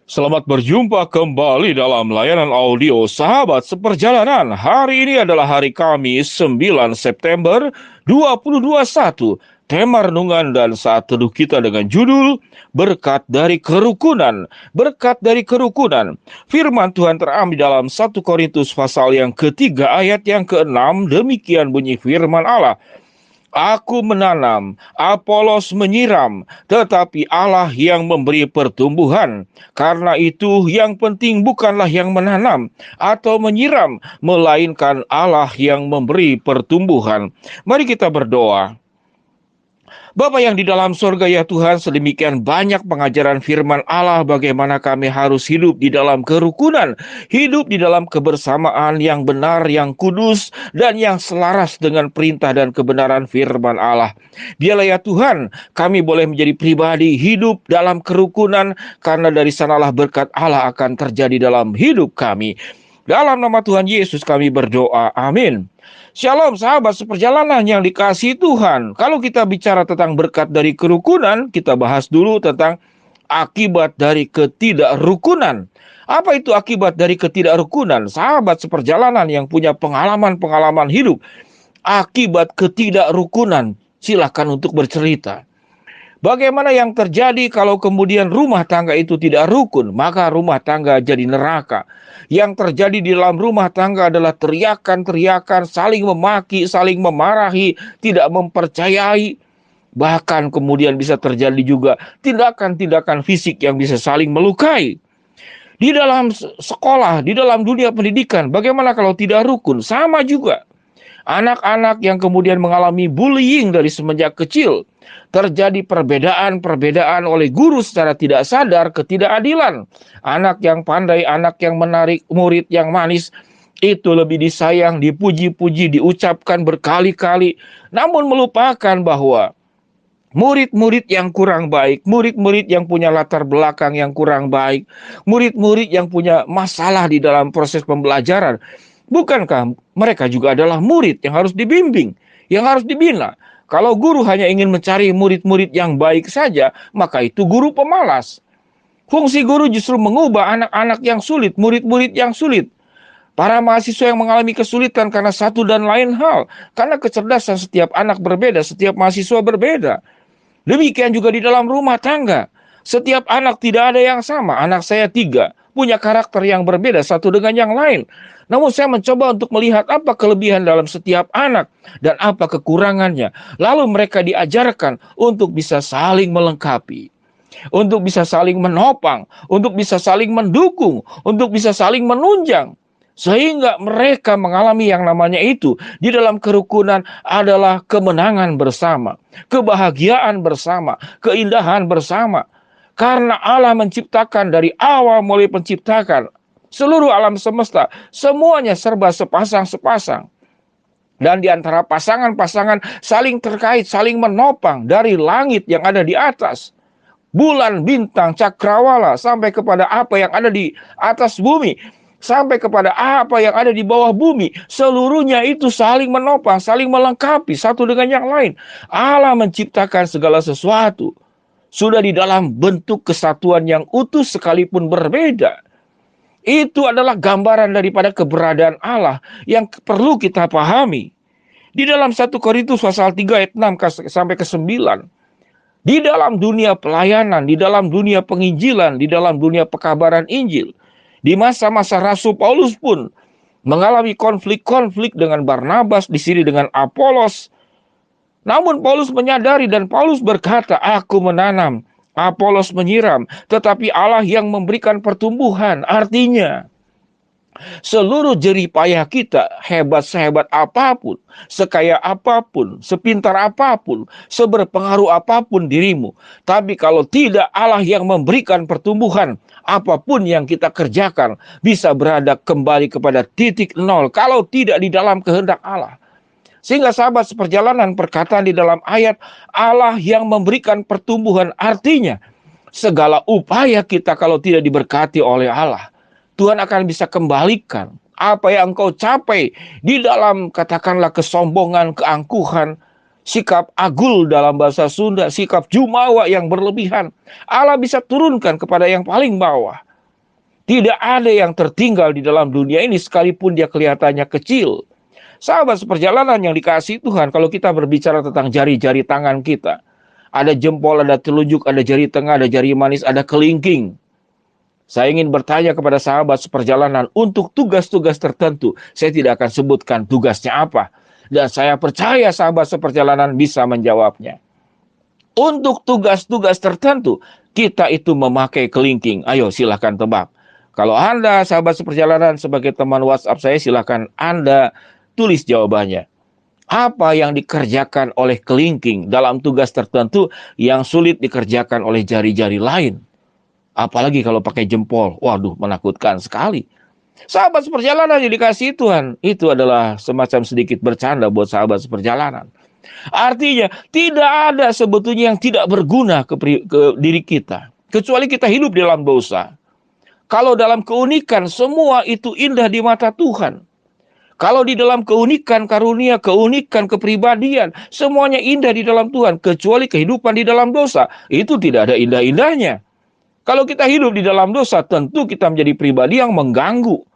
Selamat berjumpa kembali dalam layanan audio Sahabat Seperjalanan. Hari ini adalah hari Kamis 9 September 2021. Tema renungan dan saat teduh kita dengan judul Berkat dari Kerukunan. Berkat dari Kerukunan. Firman Tuhan terambil dalam 1 Korintus pasal yang ketiga ayat yang ke-6. Demikian bunyi firman Allah. Aku menanam, Apolos menyiram, tetapi Allah yang memberi pertumbuhan. Karena itu yang penting bukanlah yang menanam atau menyiram, melainkan Allah yang memberi pertumbuhan. Mari kita berdoa. Bapa yang di dalam surga ya Tuhan, sedemikian banyak pengajaran firman Allah bagaimana kami harus hidup di dalam kerukunan, hidup di dalam kebersamaan yang benar, yang kudus, dan yang selaras dengan perintah dan kebenaran firman Allah. Biarlah ya Tuhan, kami boleh menjadi pribadi hidup dalam kerukunan, karena dari sanalah berkat Allah akan terjadi dalam hidup kami. Dalam nama Tuhan Yesus kami berdoa, amin. Shalom sahabat seperjalanan yang dikasihi Tuhan. Kalau kita bicara tentang berkat dari kerukunan, kita bahas dulu tentang akibat dari ketidakrukunan. Apa itu akibat dari ketidakrukunan? Sahabat seperjalanan yang punya pengalaman-pengalaman hidup, akibat ketidakrukunan, silakan untuk bercerita. Bagaimana yang terjadi kalau kemudian rumah tangga itu tidak rukun, maka rumah tangga jadi neraka. Yang terjadi di dalam rumah tangga adalah teriakan-teriakan, saling memaki, saling memarahi, tidak mempercayai. Bahkan kemudian bisa terjadi juga tindakan-tindakan fisik yang bisa saling melukai. Di dalam sekolah, di dalam dunia pendidikan, bagaimana kalau tidak rukun? Sama juga. Anak-anak yang kemudian mengalami bullying dari semenjak kecil. Terjadi perbedaan-perbedaan oleh guru secara tidak sadar, ketidakadilan. Anak yang pandai, anak yang menarik, murid yang manis, itu lebih disayang, dipuji-puji, diucapkan berkali-kali. Namun melupakan bahwa murid-murid yang kurang baik, murid-murid yang punya latar belakang yang kurang baik, murid-murid yang punya masalah di dalam proses pembelajaran, bukankah mereka juga adalah murid yang harus dibimbing, yang harus dibina? Kalau guru hanya ingin mencari murid-murid yang baik saja, maka itu guru pemalas. Fungsi guru justru mengubah anak-anak yang sulit, murid-murid yang sulit. Para mahasiswa yang mengalami kesulitan karena satu dan lain hal. Karena kecerdasan setiap anak berbeda, setiap mahasiswa berbeda. Demikian juga di dalam rumah tangga. Setiap anak tidak ada yang sama. Anak saya 3, punya karakter yang berbeda satu dengan yang lain. Namun saya mencoba untuk melihat apa kelebihan dalam setiap anak dan apa kekurangannya. Lalu mereka diajarkan untuk bisa saling melengkapi, untuk bisa saling menopang, untuk bisa saling mendukung, untuk bisa saling menunjang. Sehingga mereka mengalami yang namanya itu di dalam kerukunan adalah kemenangan bersama, kebahagiaan bersama, keindahan bersama. Karena Allah menciptakan dari awal mulai penciptakan seluruh alam semesta, semuanya serba sepasang-sepasang. Dan di antara pasangan-pasangan saling terkait, saling menopang dari langit yang ada di atas. Bulan, bintang, cakrawala, sampai kepada apa yang ada di atas bumi. Sampai kepada apa yang ada di bawah bumi. Seluruhnya itu saling menopang, saling melengkapi satu dengan yang lain. Allah menciptakan segala sesuatu sudah di dalam bentuk kesatuan yang utuh sekalipun berbeda. Itu adalah gambaran daripada keberadaan Allah yang perlu kita pahami. Di dalam 1 Korintus pasal 3 ayat 6 sampai ke 9. Di dalam dunia pelayanan, di dalam dunia penginjilan, di dalam dunia pekabaran Injil. Di masa-masa Rasul Paulus pun mengalami konflik-konflik dengan Barnabas, di sini dengan Apolos. Namun Paulus menyadari dan Paulus berkata, aku menanam, Apolos menyiram, tetapi Allah yang memberikan pertumbuhan. Artinya, seluruh jerih payah kita, hebat sehebat apapun, sekaya apapun, sepintar apapun, seberpengaruh apapun dirimu. Tapi kalau tidak Allah yang memberikan pertumbuhan, apapun yang kita kerjakan bisa berada kembali kepada titik nol. Kalau tidak di dalam kehendak Allah. Sehingga sahabat seperjalanan perkataan di dalam ayat Allah yang memberikan pertumbuhan artinya segala upaya kita kalau tidak diberkati oleh Allah, Tuhan akan bisa kembalikan apa yang engkau capai di dalam katakanlah kesombongan, keangkuhan, sikap agul dalam bahasa Sunda, sikap jumawa yang berlebihan. Allah bisa turunkan kepada yang paling bawah. Tidak ada yang tertinggal di dalam dunia ini sekalipun dia kelihatannya kecil. Sahabat seperjalanan yang dikasihi Tuhan, kalau kita berbicara tentang jari-jari tangan kita, ada jempol, ada telunjuk, ada jari tengah, ada jari manis, ada kelingking. Saya ingin bertanya kepada sahabat seperjalanan untuk tugas-tugas tertentu. Saya tidak akan sebutkan tugasnya apa. Dan saya percaya sahabat seperjalanan bisa menjawabnya. Untuk tugas-tugas tertentu, kita itu memakai kelingking. Ayo silahkan tebak. Kalau Anda sahabat seperjalanan sebagai teman WhatsApp saya, silahkan Anda tulis jawabannya. Apa yang dikerjakan oleh kelingking dalam tugas tertentu yang sulit dikerjakan oleh jari-jari lain? Apalagi kalau pakai jempol. Waduh, menakutkan sekali. Sahabat seperjalanan yang dikasihi Tuhan, itu adalah semacam sedikit bercanda buat sahabat seperjalanan. Artinya, tidak ada sebetulnya yang tidak berguna ke diri kita. Kecuali kita hidup dalam dosa. Kalau dalam keunikan, semua itu indah di mata Tuhan. Kalau di dalam keunikan karunia, keunikan kepribadian, semuanya indah di dalam Tuhan. Kecuali kehidupan di dalam dosa, itu tidak ada indah-indahnya. Kalau kita hidup di dalam dosa, tentu kita menjadi pribadi yang mengganggu.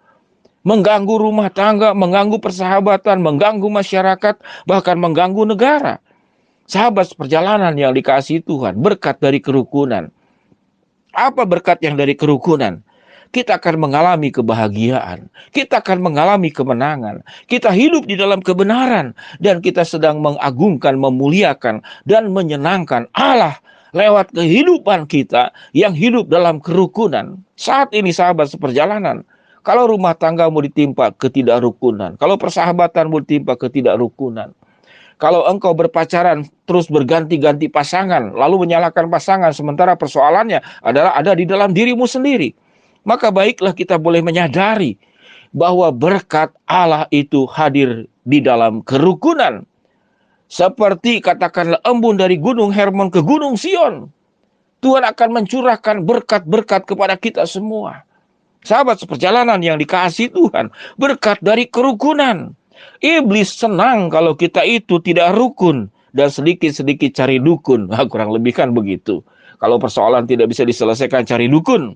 Mengganggu rumah tangga, mengganggu persahabatan, mengganggu masyarakat, bahkan mengganggu negara. Sahabat seperjalanan yang dikasihi Tuhan, berkat dari kerukunan. Apa berkat yang dari kerukunan? Kita akan mengalami kebahagiaan. Kita akan mengalami kemenangan. Kita hidup di dalam kebenaran. Dan kita sedang mengagungkan, memuliakan, dan menyenangkan Allah lewat kehidupan kita yang hidup dalam kerukunan. Saat ini sahabat seperjalanan, kalau rumah tanggamu ditimpa ketidakrukunan, kalau persahabatanmu ditimpa ketidakrukunan, kalau engkau berpacaran terus berganti-ganti pasangan, lalu menyalahkan pasangan sementara persoalannya adalah ada di dalam dirimu sendiri, maka baiklah kita boleh menyadari bahwa berkat Allah itu hadir di dalam kerukunan. Seperti katakanlah embun dari Gunung Hermon ke Gunung Sion. Tuhan akan mencurahkan berkat-berkat kepada kita semua. Sahabat seperjalanan yang dikasihi Tuhan, berkat dari kerukunan. Iblis senang kalau kita itu tidak rukun dan sedikit-sedikit cari dukun. Kurang lebih kan begitu. Kalau persoalan tidak bisa diselesaikan, cari dukun.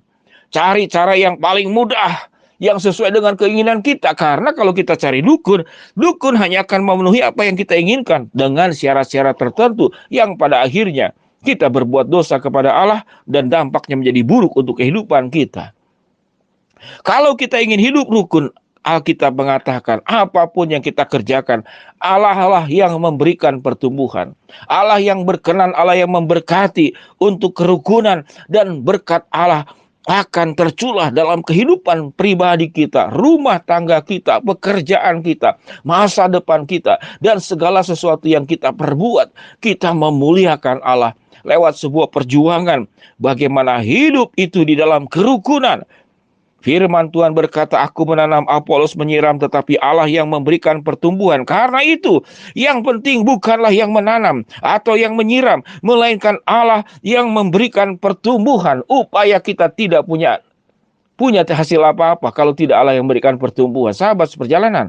Cari cara yang paling mudah, yang sesuai dengan keinginan kita. Karena kalau kita cari dukun, dukun hanya akan memenuhi apa yang kita inginkan dengan syarat-syarat tertentu yang pada akhirnya kita berbuat dosa kepada Allah dan dampaknya menjadi buruk untuk kehidupan kita. Kalau kita ingin hidup rukun, Alkitab mengatakan apapun yang kita kerjakan, Allah lah yang memberikan pertumbuhan. Allah yang berkenan, Allah yang memberkati untuk kerukunan, dan berkat Allah akan terculah dalam kehidupan pribadi kita, rumah tangga kita, pekerjaan kita, masa depan kita, dan segala sesuatu yang kita perbuat. Kita memuliakan Allah lewat sebuah perjuangan bagaimana hidup itu di dalam kerukunan. Firman Tuhan berkata, aku menanam, Apolos menyiram, tetapi Allah yang memberikan pertumbuhan. Karena itu, yang penting bukanlah yang menanam atau yang menyiram, melainkan Allah yang memberikan pertumbuhan. Upaya kita tidak punya hasil apa-apa kalau tidak Allah yang memberikan pertumbuhan. Sahabat seperjalanan,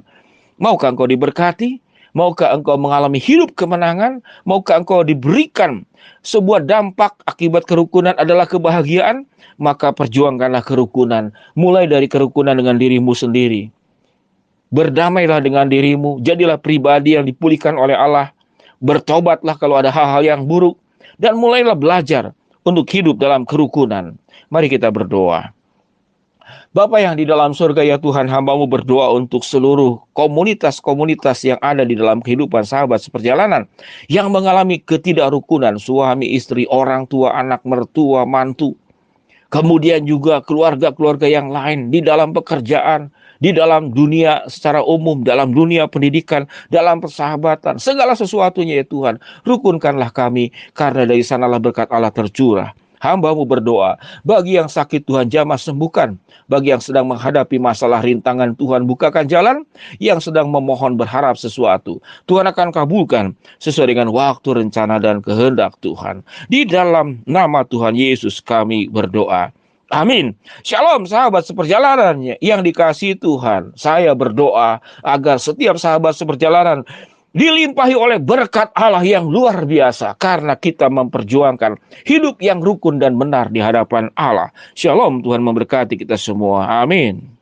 maukah engkau diberkati? Maukah engkau mengalami hidup kemenangan? Maukah engkau diberikan sebuah dampak akibat kerukunan adalah kebahagiaan? Maka perjuangkanlah kerukunan. Mulai dari kerukunan dengan dirimu sendiri. Berdamailah dengan dirimu. Jadilah pribadi yang dipulihkan oleh Allah. Bertobatlah kalau ada hal-hal yang buruk. Dan mulailah belajar untuk hidup dalam kerukunan. Mari kita berdoa. Bapa yang di dalam surga, ya Tuhan, hamba-Mu berdoa untuk seluruh komunitas-komunitas yang ada di dalam kehidupan sahabat seperjalanan yang mengalami ketidakrukunan, suami, istri, orang tua, anak, mertua, mantu. Kemudian juga keluarga-keluarga yang lain di dalam pekerjaan, di dalam dunia secara umum, dalam dunia pendidikan, dalam persahabatan, segala sesuatunya ya Tuhan. Rukunkanlah kami, karena dari sanalah berkat Allah tercurah. Hamba-Mu berdoa, bagi yang sakit Tuhan jamah sembuhkan, bagi yang sedang menghadapi masalah rintangan Tuhan bukakan jalan, yang sedang memohon berharap sesuatu, Tuhan akan kabulkan sesuai dengan waktu, rencana, dan kehendak Tuhan. Di dalam nama Tuhan Yesus kami berdoa. Amin. Shalom sahabat seperjalanan yang dikasihi Tuhan. Saya berdoa agar setiap sahabat seperjalanan dilimpahi oleh berkat Allah yang luar biasa karena kita memperjuangkan hidup yang rukun dan benar di hadapan Allah. Shalom, Tuhan memberkati kita semua. Amin.